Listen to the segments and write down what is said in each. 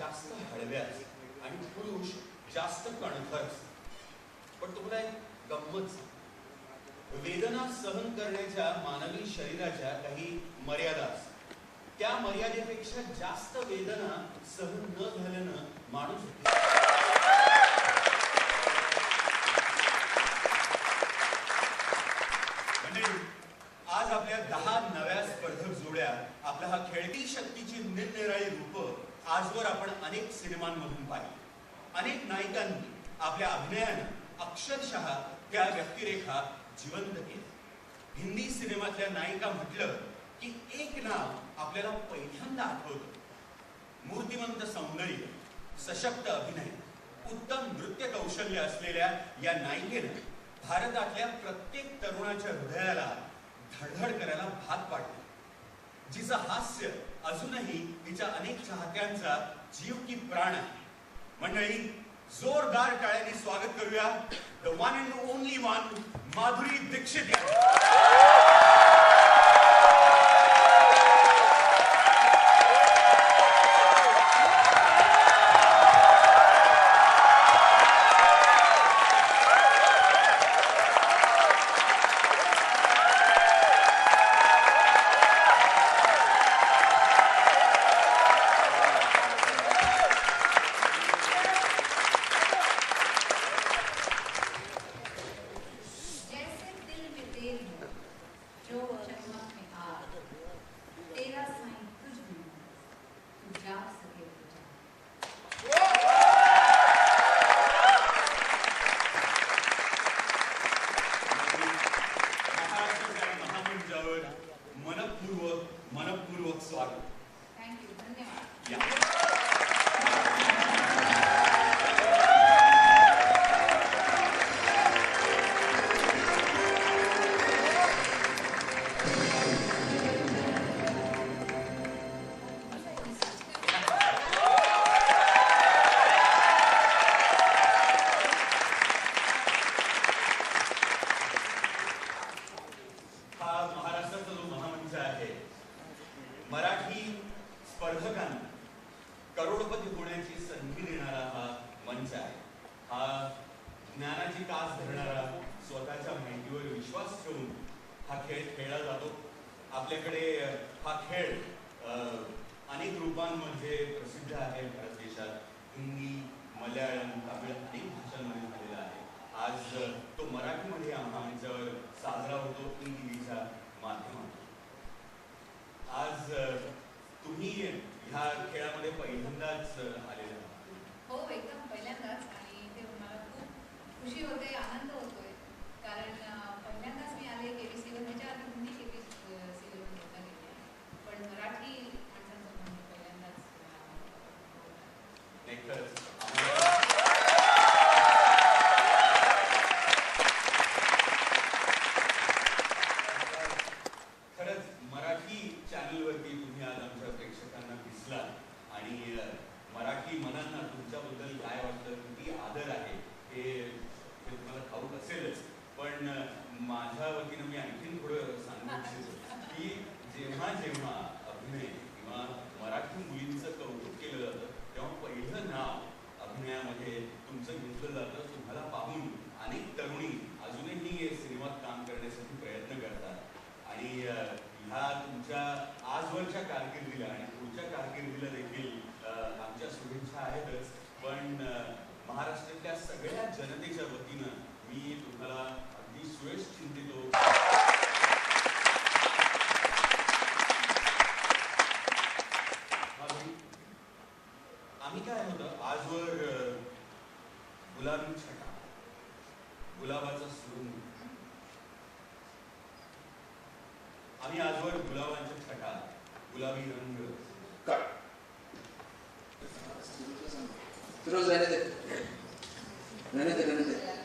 जास्त हळव्या असतात आणि पुरुष जास्त कणखर असतात. पण तुम्हाला एक गंमत सांगतो, वेदना सहन करण्याच्या मानवी शरीराच्या काही मर्यादा असतात. त्या मर्यादेपेक्षा जास्त वेदना सहन न झाल्यानं माणूस आज आपल्या 10 नव्या स्पर्धक जोड्या आपल्या हा खेळती शक्तीची निरनिराळी रूप आजवर आपण अनेक सिनेमांमधून पाहिली. अनेक नायिकांनी आपल्या अभिनयानं अक्षरशः त्या व्यक्तिरेखा जिवंत केल्या. हिंदी सिनेमातल्या नायिका म्हटलं की एक नाव आपल्याला पहिल्यांदा आठवतं. मूर्तिमंत सौंदर्य, सशक्त अभिनय, उत्तम नृत्य कौशल्य असलेल्या या नायिकेनं भारतातल्या प्रत्येक तरुणाच्या हृदयाला धडधड करायला भाग पाडलं. जिचं हास्य अजूनही तिच्या अनेक चाहत्यांचा जीव की प्राण आहे. मंडळी, जोरदार टाळ्यांनी स्वागत करूया the one and only one Madhuri Dixit. मनपूर्वक स्वागत. थँक्यू, धन्यवाद. मराठी स्पर्धकांना करोडपती होण्याची संधी देणारा हा मंच आहे. हा ज्ञानाची कास धरणारा, स्वतःच्या माहितीवर विश्वास ठेवून हा खेळ खेळला जातो. आपल्याकडे हा खेळ अनेक रूपांमध्ये प्रसिद्ध आहे. भारत देशात हिंदी, मल्याळम, तामिळ अनेक भाषांमध्ये झालेला आहे. आज तो मराठीमध्ये आम्हा मंचावर साजरा होतो ईटीव्हीच्या माध्यमातून. आज तुम्ही ह्या खेळामध्ये पहिल्यांदाच आलेला आहात. हो, एकदम पहिल्यांदाच. आणि ते मला खूप खुशी होते, आनंद होतोय, कारण पहिल्यांदाच मी आले केबीसीवर. ह्याच्या आधी हिंदी केबीसीवर होता गेले, पण मराठी माणसांसमोर पहिल्यांदाच. खरंच मराठी चॅनलवरती तुम्ही आज आमच्या प्रेक्षकांना दिसला आणि मराठी मनांना तुमच्याबद्दल काय वाटतं, किती आदर आहे हे तुम्हाला ठाऊक असेलच. पण माझ्या वतीनं मी आणखीन थोडं सांगू इच्छितो की जेव्हा जेव्हा अभिनय किंवा मराठी मुलींचं कौतुक केलं जातं तेव्हा पहिलं नाव अभिनयामध्ये तुमचं घेतलं जातं. तुम्हाला पाहून अनेक तरुणी अजूनही सिनेमात काम करण्यासाठी प्रयत्न करतात आणि ह्या तुमच्या आजवरच्या कारकिर्दीला आणि पुढच्या कारकिर्दीला देखील आमच्या शुभेच्छा आहेतच. पण महाराष्ट्रातल्या सगळ्या जनतेच्या वतीनं मी तुम्हाला अगदी सुयश चिंतितो. आम्ही काय होतं आजवर गुलाबी छटा, गुलाबाचा सुगंध, आम्ही आजवर गुलाबाच्या छटा, गुलाबी रंग रोज रहने दे, रहने दे, रहने दे.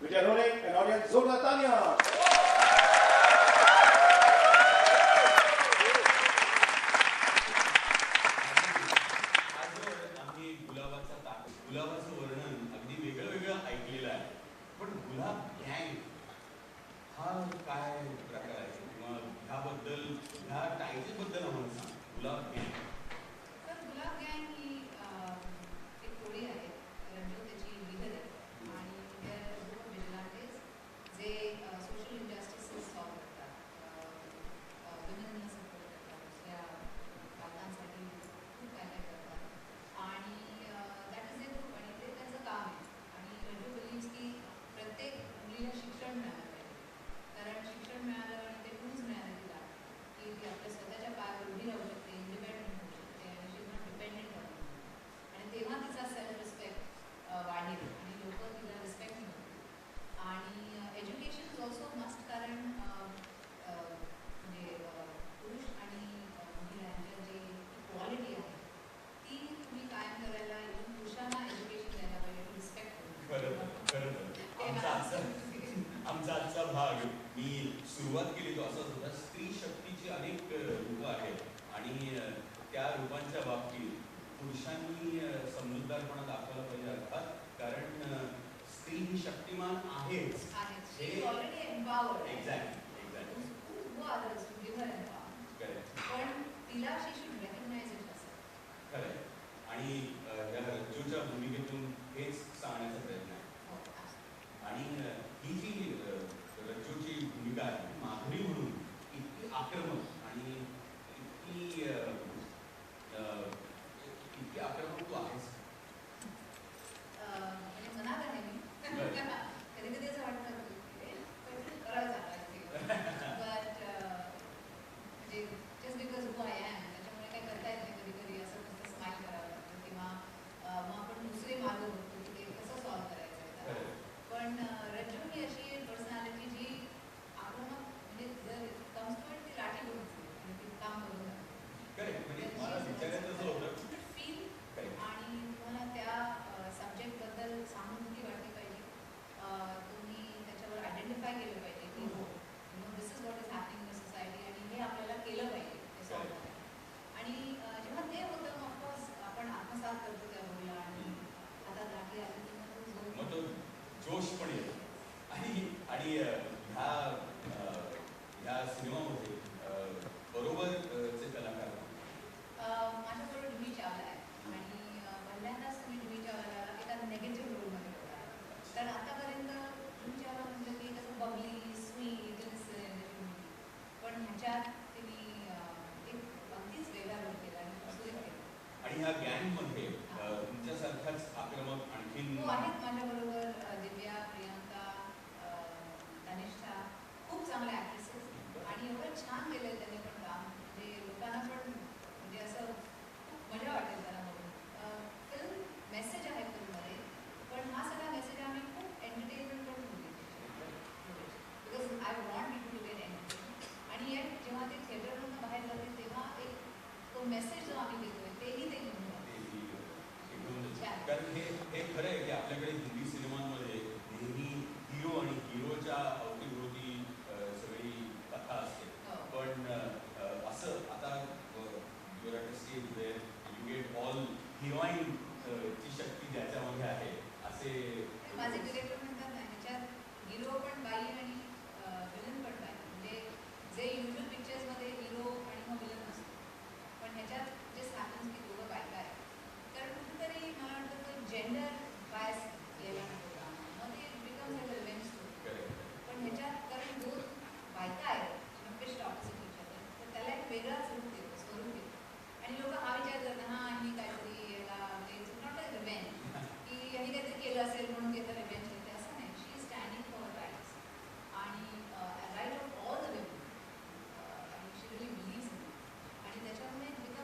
Veteronic and audience Zola Tanya. आजवर आम्ही गुलाबाचं वर्णन अगदी वेगळं वेगळं ऐकलेलं आहे. पण गुलाब गँग हा काय प्रकार आहे किंवा ह्याबद्दल ह्या टायटलबद्दल आम्हाला सांग. गुलाब गँग. तर गुलाब गँग ही एक टोळी आहे. रंजू त्याची लीडर आहे आणि ते ग्रुप विजिलंटेस जे सोशल इनजस्टिसेस सॉल्व्ह करतात, विमेनना सपोर्ट करतात, दुसऱ्या बायकांसाठी खूप काय काय करतात आणि दॅट इज ए ग्रुप आणि ते त्यांचं काम आहे. आणि रंजू बिलीव्स की प्रत्येक मुलीला शिक्षण मिळालं पाहिजे, कारण शिक्षण मिळालं आणि ते टूल्स मिळाले तिला की ती आपल्या स्वतःच्या पायावर उभी राहू शकते, इंडिपेंडेंट होऊ शकते आणि शी नॉट डिपेंडेंट ऑन. आणि तेव्हा तिचा सेल्फ रिस्पेक्ट वाढेल आणि लोक तिला रिस्पेक्ट मिळतील. आणि एज्युकेशन इज ऑल्सो मस्ट, कारण म्हणजे पुरुष आणि महिला यांच्यात जी इक्वालिटी आहे ती तुम्ही कायम करायला इव्हन पुरुषांना एज्युकेशन द्यायला पाहिजे, रिस्पेक्ट आमचा आजचा भाग मी सुरुवात केली तो असाच होता. स्त्री शक्तीची अनेक रूपं आहेत आणि त्या रूपांच्या बाबतीत पुरुषांनी समजूतदारपणा दाखवला पाहिजे अर्थात, कारण स्त्री ही शक्तिमान आहेच. Already empowered. Exactly who others to give her empowerment. Correct पण तिला she should recognize it herself. Correct. आणि या रज्जूच्या भूमिकेतून हेच सांगण्याचा प्रयत्न आहे. हो, absolutely. आणि ही जी रज्जूची भूमिका आहे माधुरी म्हणून इतकी आक्रमक आणि इतकी आक्रमक तू आहेस. म्हणजे मनात आहे मी. कधी कधी असं वाटतं की करायचं बट म्हणजे just because who I am त्याच्यामुळे काही करता येत नाही. कधी कधी असं नुसतं स्माईल करावं लागतं किंवा मग आपण दुसरे मार्ग बघतो की ते कसं सॉल्व्ह करायचं आहे. पण रज्जू ही अशी पर्सनॅलिटी जी आक्रमक, म्हणजे जर कम्स टू इट ती लाठी बघितली आणि ती काम करून जाते. करेक्ट. म्हणजे मला विचारायचं असं होतं फील आणि तुम्हाला त्या सब्जेक्टबद्दल सहानुभूती वाटली पाहिजे. तुम्ही त्याच्यावर आयडेंटिफाय केलं पाहिजे की हो this is what is happening in the society आणि हे आपल्याला केलं पाहिजे ते सॉल्व्ह करायला. आणि जेव्हा ते होतं मग ऑफकोर्स आपण आत्मसात करतो त्या गोष्टीला आणि आता लाठी आली की मग तो जोश पण येतो. आणि ह्या सिनेमामध्ये बरोबरचे कलाकार माझ्याबरोबर डिमी चावला आहे आणि पहिल्यांदाच मी डिमी चावला एका नेगेटिव्ह रोलमध्ये होता. तर आतापर्यंत डिमी चावला म्हटलं की कसं बबली स्वीट पण ह्याच्यात तिने एक अगदीच वेगळा रोल केला आणि सुरेख केला. आणि ह्या गँगमध्ये तुमच्यासारख्याच आक्रमक आणखीन हो आहेत माझ्याबरोबर दिव्या, प्रियांका, तनिष्ठा, खूप चांगल्या ॲक्ट्रेसेस आणि एवढं छान केलं त्यांनी पण काम. म्हणजे लोकांना पण म्हणजे असं खूप मजा वाटेल त्यांना बघून. फिल्म मेसेज आहे फिल्ममध्ये, पण हा सगळा मेसेज आम्ही खूप एंटरटेनमेंट पण होऊ because I want people to get entertain. आणि येट जेव्हा ते थिएटरमधून बाहेर जाते तेव्हा एक तो मेसेज जो आम्ही देतोय तेही ते घेऊन जातो. कारण हे खरं आहे की आपल्याकडे हिंदी सिनेमांमध्ये नेहमी हिरो आणि हिरोच्या अवतीभोवती सगळी कथा असते. पण असं आता your at a stage where you get all heroine ची शक्ती ज्याच्यामध्ये आहे असे माझे डिरेक्टर म्हणतात ना ह्याच्यात हिरो पण बाई आणि विलन पण बाई. म्हणजे जे युजल पिक्चर्समध्ये